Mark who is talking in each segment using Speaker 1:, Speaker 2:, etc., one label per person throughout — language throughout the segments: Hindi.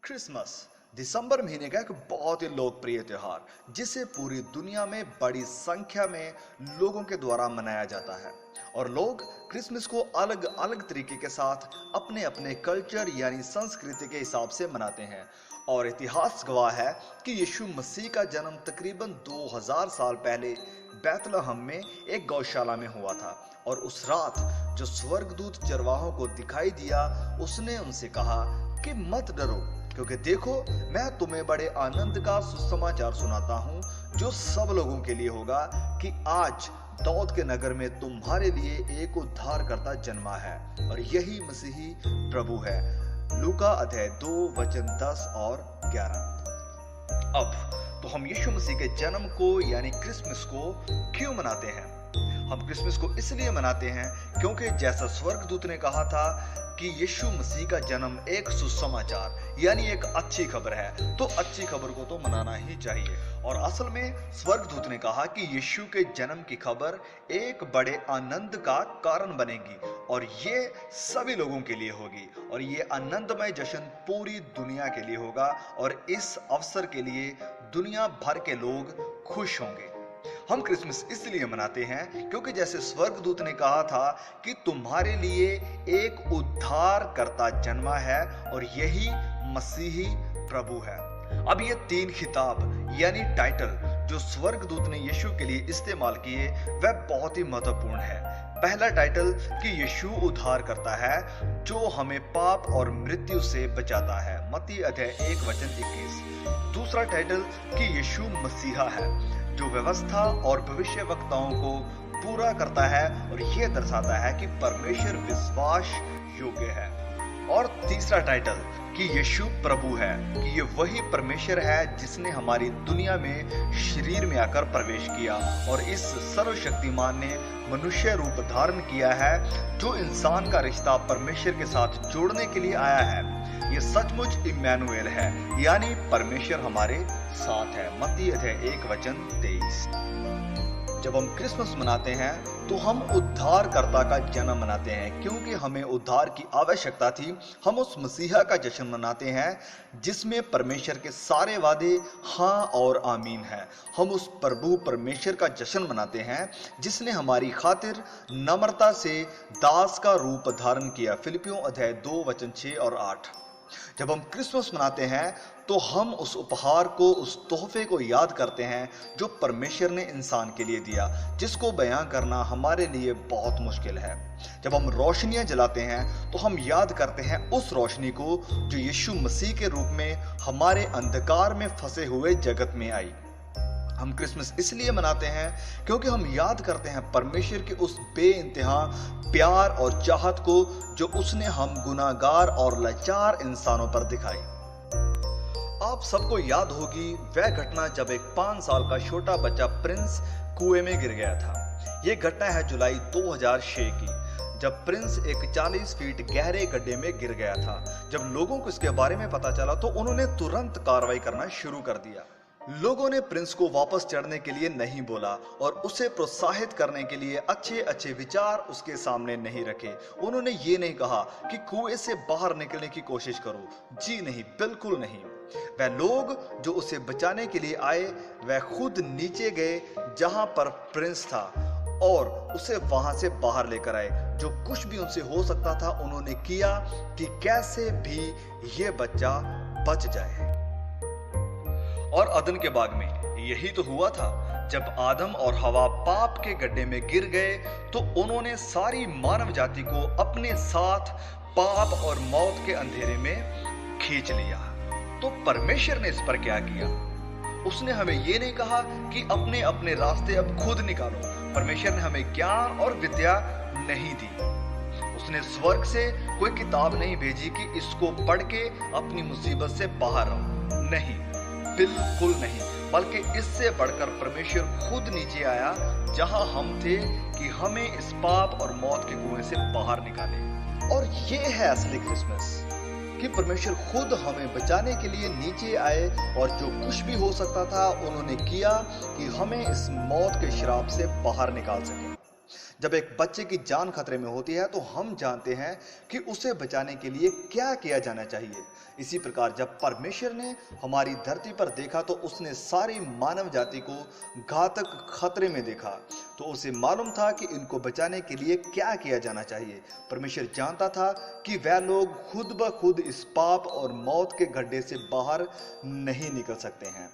Speaker 1: क्रिसमस दिसंबर महीने का एक बहुत ही लोकप्रिय त्योहार जिसे पूरी दुनिया में बड़ी संख्या में लोगों के द्वारा मनाया जाता है। और लोग क्रिसमस को अलग अलग तरीके के साथ अपने अपने कल्चर यानी संस्कृति के हिसाब से मनाते हैं। और इतिहास गवाह है कि यीशु मसीह का जन्म तकरीबन 2000 साल पहले बैतलहम में एक गौशाला में हुआ था। और उस रात जो स्वर्गदूत चरवाहों को दिखाई दिया, उसने उनसे कहा कि मत डरो, क्योंकि देखो मैं तुम्हें बड़े आनंद का सुसमाचार सुनाता हूँ जो सब लोगों के लिए होगा कि आज दाऊद के नगर में तुम्हारे लिए एक उद्धारकर्ता जन्मा है और यही मसीही प्रभु है। लूका अध्याय 2 वचन 10 और 11। अब तो हम यीशु मसीह के जन्म को यानी क्रिसमस को क्यों मनाते हैं? हम क्रिसमस को इसलिए मनाते हैं क्योंकि जैसा स्वर्गदूत ने कहा था कि यीशु मसीह का जन्म एक सुसमाचार यानी एक अच्छी खबर है, तो अच्छी खबर को तो मनाना ही चाहिए। और असल में स्वर्गदूत ने कहा कि यीशु के जन्म की खबर एक बड़े आनंद का कारण बनेगी और ये सभी लोगों के लिए होगी और ये आनंदमय जश्न पूरी दुनिया के लिए होगा और इस अवसर के लिए दुनिया भर के लोग खुश होंगे। हम क्रिसमस इसलिए मनाते हैं क्योंकि जैसे स्वर्गदूत ने कहा था कि तुम्हारे लिए एक उद्धारकर्ता जन्मा है और यही मसीही प्रभु है। अब ये 3 खिताब यानी टाइटल जो स्वर्गदूत ने यीशु के लिए इस्तेमाल किए वह बहुत ही महत्वपूर्ण है। पहला टाइटल कि यीशु उद्धार करता है जो हमें पाप और मृत्यु से बचाता है, मत्ती अध्याय 1 वचन 21। दूसरा टाइटल कि यीशु मसीहा है जो व्यवस्था और भविष्यवक्ताओं को पूरा करता है और यह दर्शाता है कि परमेश्वर विश्वास योग्य है। और तीसरा टाइटल कि यीशु प्रभु है कि ये वही परमेश्वर है जिसने हमारी दुनिया में शरीर में आकर प्रवेश किया और इस सर्वशक्तिमान ने मनुष्य रूप धारण किया है जो इंसान का रिश्ता परमेश्वर के साथ जोड़ने के लिए आया है। ये सचमुच इम्मानुएल है यानी परमेश्वर हमारे साथ है, मत्ती अध्याय 1 वचन 23। जब हम क्रिसमस मनाते हैं तो हम उद्धारकर्ता का जन्म मनाते हैं क्योंकि हमें उद्धार की आवश्यकता थी। हम उस मसीहा का जश्न मनाते हैं जिसमें परमेश्वर के सारे वादे हाँ और आमीन हैं। हम उस प्रभु परमेश्वर का जश्न मनाते हैं जिसने हमारी खातिर नम्रता से दास का रूप धारण किया, फिलिपियों अध्याय 2 वचन 6 और 8। जब हम क्रिसमस मनाते हैं तो हम उस उपहार को, उस तोहफे को याद करते हैं जो परमेश्वर ने इंसान के लिए दिया, जिसको बयां करना हमारे लिए बहुत मुश्किल है। जब हम रोशनियां जलाते हैं तो हम याद करते हैं उस रोशनी को जो यीशु मसीह के रूप में हमारे अंधकार में फंसे हुए जगत में आई। हम क्रिसमस इसलिए मनाते हैं क्योंकि हम याद करते हैं परमेश्वर के उस बेइंतहा प्यार और चाहत को जो उसने हम गुनाहगार और लाचार इंसानों पर दिखाई। आप सबको याद होगी वह घटना जब एक 5 साल का छोटा बच्चा प्रिंस कुएं में गिर गया था। यह घटना है जुलाई 2006 की, जब प्रिंस एक 40 फीट गहरे गड्ढे में गिर गया था। जब लोगों को इसके बारे में पता चला तो उन्होंने तुरंत कार्रवाई करना शुरू कर दिया। लोगों ने प्रिंस को वापस चढ़ने के लिए नहीं बोला और उसे प्रोत्साहित करने के लिए अच्छे अच्छे विचार उसके सामने नहीं रखे। उन्होंने ये नहीं कहा कि कुएं से बाहर निकलने की कोशिश करो, जी नहीं, बिल्कुल नहीं। वह लोग जो उसे बचाने के लिए आए वह खुद नीचे गए जहां पर प्रिंस था और उसे वहां से बाहर लेकर आए। जो कुछ भी उनसे हो सकता था उन्होंने किया कि कैसे भी ये बच्चा बच जाए। और अदन के बाग में यही तो हुआ था। जब आदम और हवा पाप के गड्ढे में गिर गए तो उन्होंने सारी मानव जाति को अपने साथ पाप और मौत के अंधेरे में खींच लिया। तो परमेश्वर ने इस पर क्या किया? उसने हमें ये नहीं कहा कि अपने अपने रास्ते अब खुद निकालो। परमेश्वर ने हमें ज्ञान और विद्या नहीं दी। उसने स्वर्ग से कोई किताब नहीं भेजी कि इसको पढ़ के अपनी मुसीबत से बाहर आओ, नहीं, बिल्कुल नहीं। बल्कि इससे बढ़कर परमेश्वर खुद नीचे आया जहां हम थे कि हमें इस पाप और मौत के कुएं से बाहर निकाले। और ये है असली क्रिसमस कि परमेश्वर खुद हमें बचाने के लिए नीचे आए और जो कुछ भी हो सकता था उन्होंने किया कि हमें इस मौत के श्राप से बाहर निकाल सके। जब एक बच्चे की जान खतरे में होती है तो हम जानते हैं कि उसे बचाने के लिए क्या किया जाना चाहिए। इसी प्रकार जब परमेश्वर ने हमारी धरती पर देखा तो उसने सारी मानव जाति को घातक खतरे में देखा। तो उसे मालूम था कि इनको बचाने के लिए क्या किया जाना चाहिए। परमेश्वर जानता था कि वह लोग खुद ब खुद इस पाप और मौत के गड्ढे से बाहर नहीं निकल सकते हैं।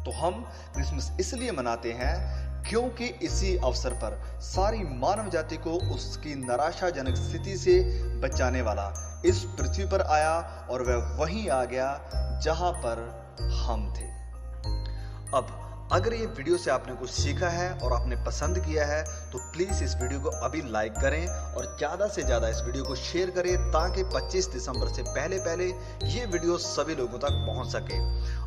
Speaker 1: तो हम क्रिसमस इसलिए मनाते हैं क्योंकि इसी अवसर पर सारी मानव जाति को उसकी निराशाजनक स्थिति से बचाने वाला इस पृथ्वी पर आया और वह वहीं आ गया जहां पर हम थे। अब अगर ये वीडियो से आपने कुछ सीखा है और आपने पसंद किया है तो प्लीज़ इस वीडियो को अभी लाइक करें और ज़्यादा से ज़्यादा इस वीडियो को शेयर करें ताकि 25 दिसंबर से पहले पहले ये वीडियो सभी लोगों तक पहुंच सके।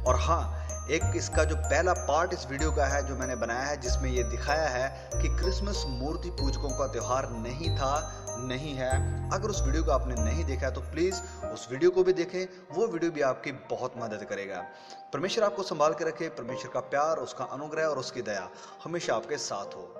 Speaker 1: और हाँ, एक इसका जो पहला पार्ट इस वीडियो का है जो मैंने बनाया है, जिसमें ये दिखाया है कि क्रिसमस मूर्ति पूजकों का त्यौहार नहीं था, नहीं है। अगर उस वीडियो को आपने नहीं देखा है तो प्लीज़ उस वीडियो को भी देखें, वो वीडियो भी आपकी बहुत मदद करेगा। परमेश्वर आपको संभाल के रखे। परमेश्वर का प्यार, उसका अनुग्रह और उसकी दया हमेशा आपके साथ हो।